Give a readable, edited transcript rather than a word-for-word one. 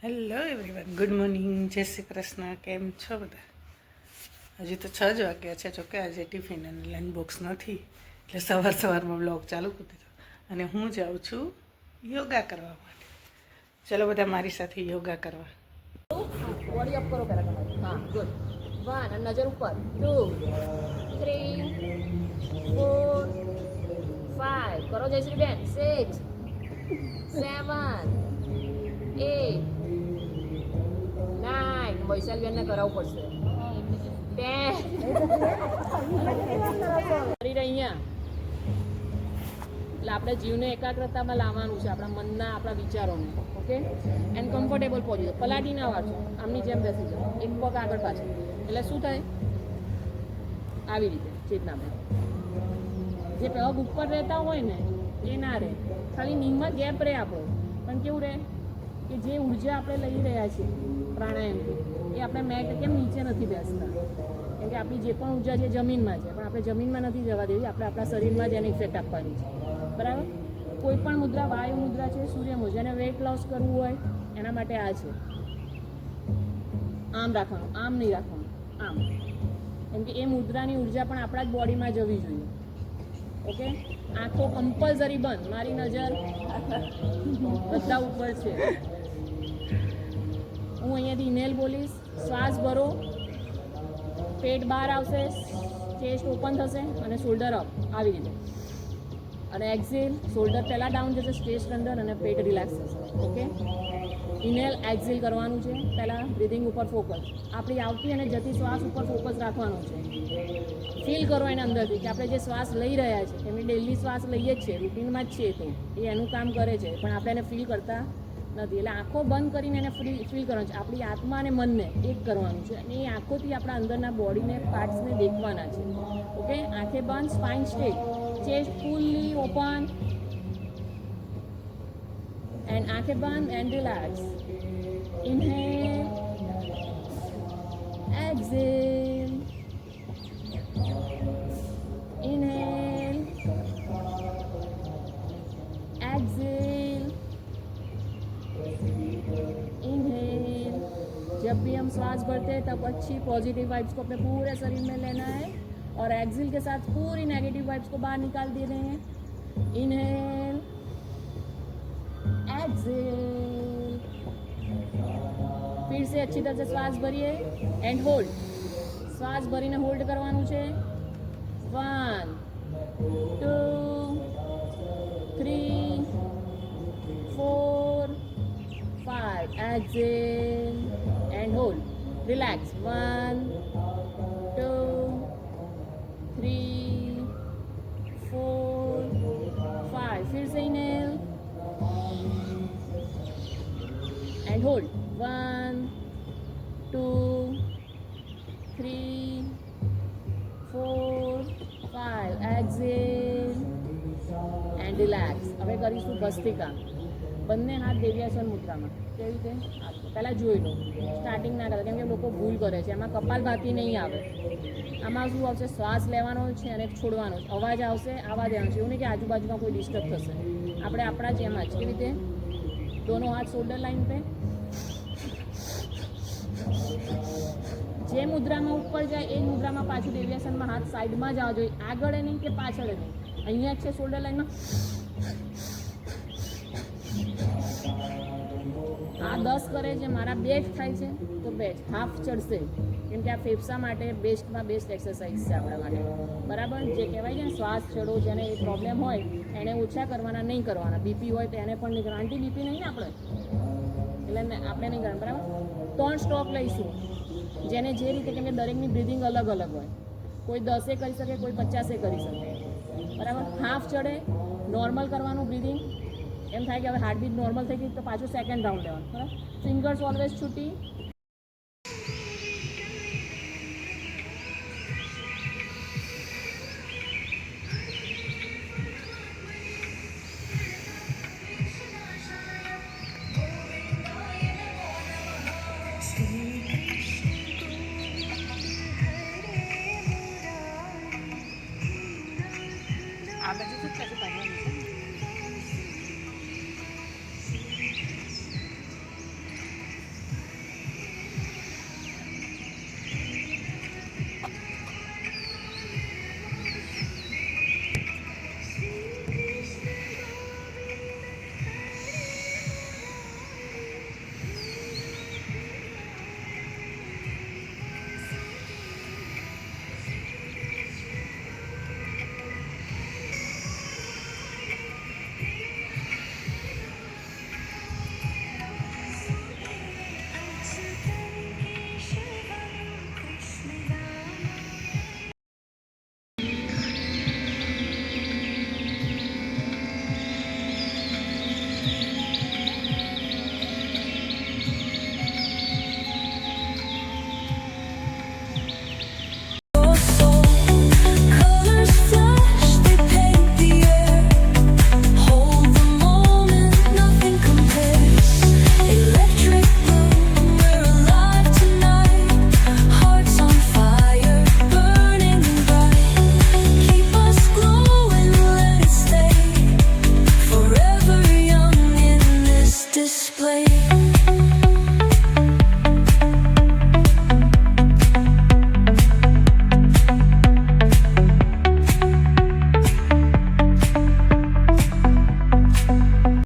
Hello everyone, good morning, જય શ્રી કૃષ્ણ. કેમ છો બધા? હજી તો 6 જ વાગ્યા છે. જોકે આજે ટિફિન અને લંચ બોક્સ નથી, એટલે સવારમાં બ્લોગ ચાલુ કરી દીધો. અને હું જાઉં છું યોગા કરવા માટે. ચલો બધા મારી સાથે યોગા કરવા. બોડી અપ કરો પહેલા તમારી. હા, ગુડ. 1 અને નજર ઉપર. 2 3 4 5 કરો જયશ્રી બેન. 6 7 8 9 વૈશાલ બેનને કરાવવું પડશે. 10 કરી અહીંયા. એટલે આપણે જીવને એકાગ્રતામાં લાવવાનું છે, આપણા મનના, આપણા વિચારોને. Okay, and comfortable position. પલાટી ના વાંચો, આમની જેમ બેસી જાઓ, એક પગ આગળ પાછળ. એટલે શું થાય? આવી રીતે ચેતનામાં જે પગ ઉપર રહેતા હોય ને એ ના રહે, ખાલી નીમમાં ગેપ રહે આપણો. પણ કેવું રહે કે જે ઉર્જા આપણે લઈ રહ્યા છીએ પ્રાણાયામથી, એ આપણે મેટ કેમ નીચે નથી બેસતા? કેમ કે આપણી જે પણ ઉર્જા છે જમીનમાં છે, પણ આપણે જમીનમાં નથી જવા દેવી, આપણે આપણા શરીરમાં જ એને ઇફેક્ટ આપવાની છે. બરાબર? કોઈ પણ મુદ્રા, વાયુ મુદ્રા છે, સૂર્ય મુદ્રા, જેને વેઇટ લોસ કરવું હોય એના માટે આ છે. આમ રાખવાનું, આમ નહીં રાખવાનું, આમ. કેમ કે એ મુદ્રાની ઉર્જા પણ આપણા જ બોડીમાં જવી જોઈએ. ઓકે, આંખો કમ્પલસરી બંધ. મારી નજર બધા ઉપર છે. હું અહીંયાથી ઇન્હેલ બોલીશ, શ્વાસ ભરો, પેટ બહાર આવશે, ચેસ્ટ ઓપન થશે અને શોલ્ડર અપ, આવી રીતે. અને એક્ઝેલ, શોલ્ડર પહેલાં ડાઉન જશે, ચેસ્ટ અંદર, અને પેટ રિલેક્સ થશે. ઓકે, ઇન્હેલ એક્ઝેલ કરવાનું છે. પહેલાં બ્રિધિંગ ઉપર ફોકસ, આપણી આવતી અને જતી શ્વાસ ઉપર ફોકસ રાખવાનું છે. ફીલ કરો એને અંદરથી કે આપણે જે શ્વાસ લઈ રહ્યા છીએ, એમની ડેલી શ્વાસ લઈએ જ છે, રૂટીનમાં જ છે, તો એ એનું કામ કરે છે, પણ આપણે એને ફીલ કરતા નથી. એટલે આંખો બંધ કરીને એને ફીલ કરવાનું છે. આપણી આત્મા અને મનને એક કરવાનું છે, અને એ આંખોથી આપણા અંદરના બોડીને, પાર્ટ્સને દેખવાના છે. ઓકે, આંખે બંધ, spine straight, chest fully open, and આંખે બંધ and relax. Inhale, exhale, inhale, exhale, inhale. जब भी हम श्वास भरते हैं तब अच्छी पॉजिटिव वाइब्स को अपने पूरे शरीर में लेना है, और एक्सेल के साथ पूरी नेगेटिव वाइब्स को बाहर निकाल दे रहे हैं. Inhale, exhale. फिर से अच्छी तरह से श्वास भरिए एंड होल्ड. श्वास भरीने होल्ड करवानुं છે. 1 2 3 4 5. Exhale and hold. Relax. 1 2 3 4 5. फिर से inhale and hold. 1 2 3 4 5. Exhale and relax. હવે કરીશું ભસ્ત્રિકા. બંને હાથ દેવ્યાસન મુદ્રામાં. કેવી રીતે? પહેલાં જોઈ લો, સ્ટાર્ટિંગ ના કરે, કેમ કે લોકો ભૂલ કરે છે. એમાં કપાલભાતી નહીં આવે. આમાં શું આવશે? શ્વાસ લેવાનો છે અને છોડવાનો છે. અવાજ આવશે, આવા દેવાનો છે. એવું નહીં કે આજુબાજુમાં કોઈ ડિસ્ટર્બ થશે. આપણે આપણા જ એમાં જ. કેવી રીતે? દોનો હાથ શોલ્ડર લાઈન પે. જે મુદ્રામાં ઉપર જાય એ મુદ્રામાં પાછું દેવ્યાસનમાં હાથ સાઈડમાં જ આવવા જોઈએ, આગળ નહીં કે પાછળ નહીં. અહીંયા જ છે શોલ્ડર લાઈનમાં. આ 10 કરે છે, મારા બેસ્ટ થાય છે તો બેસ્ટ. હાફ ચડશે, કેમ કે આ ફેફસા માટે બેસ્ટમાં બેસ્ટ એક્સરસાઇઝ છે આપણા માટે. બરાબર? જે કહેવાય છે ને શ્વાસ ચડો, જેને એ પ્રોબ્લેમ હોય એને ઓછા કરવાના, નહીં કરવાના. બીપી હોય તો એને પણ નહીં કરવાના. આંટી બીપી નહીં ને આપણે, એટલે આપણે નહીં કરવાનું. બરાબર? 3 સ્ટ્રોક લઈશું, જેને જે રીતે, કેમ કે દરેકની બ્રિધિંગ અલગ અલગ હોય. કોઈ 10 કરી શકે, કોઈ 50 કરી શકે. બરાબર? હાફ ચડે, નોર્મલ કરવાનું બ્રિધિંગ. એમ થાય કે હવે હાર્ટબીટ નોર્મલ થઈ ગઈ તો પાછું સેકન્ડ રાઉન્ડ લેવાનું. બરાબર? ફિંગર્સ ઓલવેઝ છૂટી,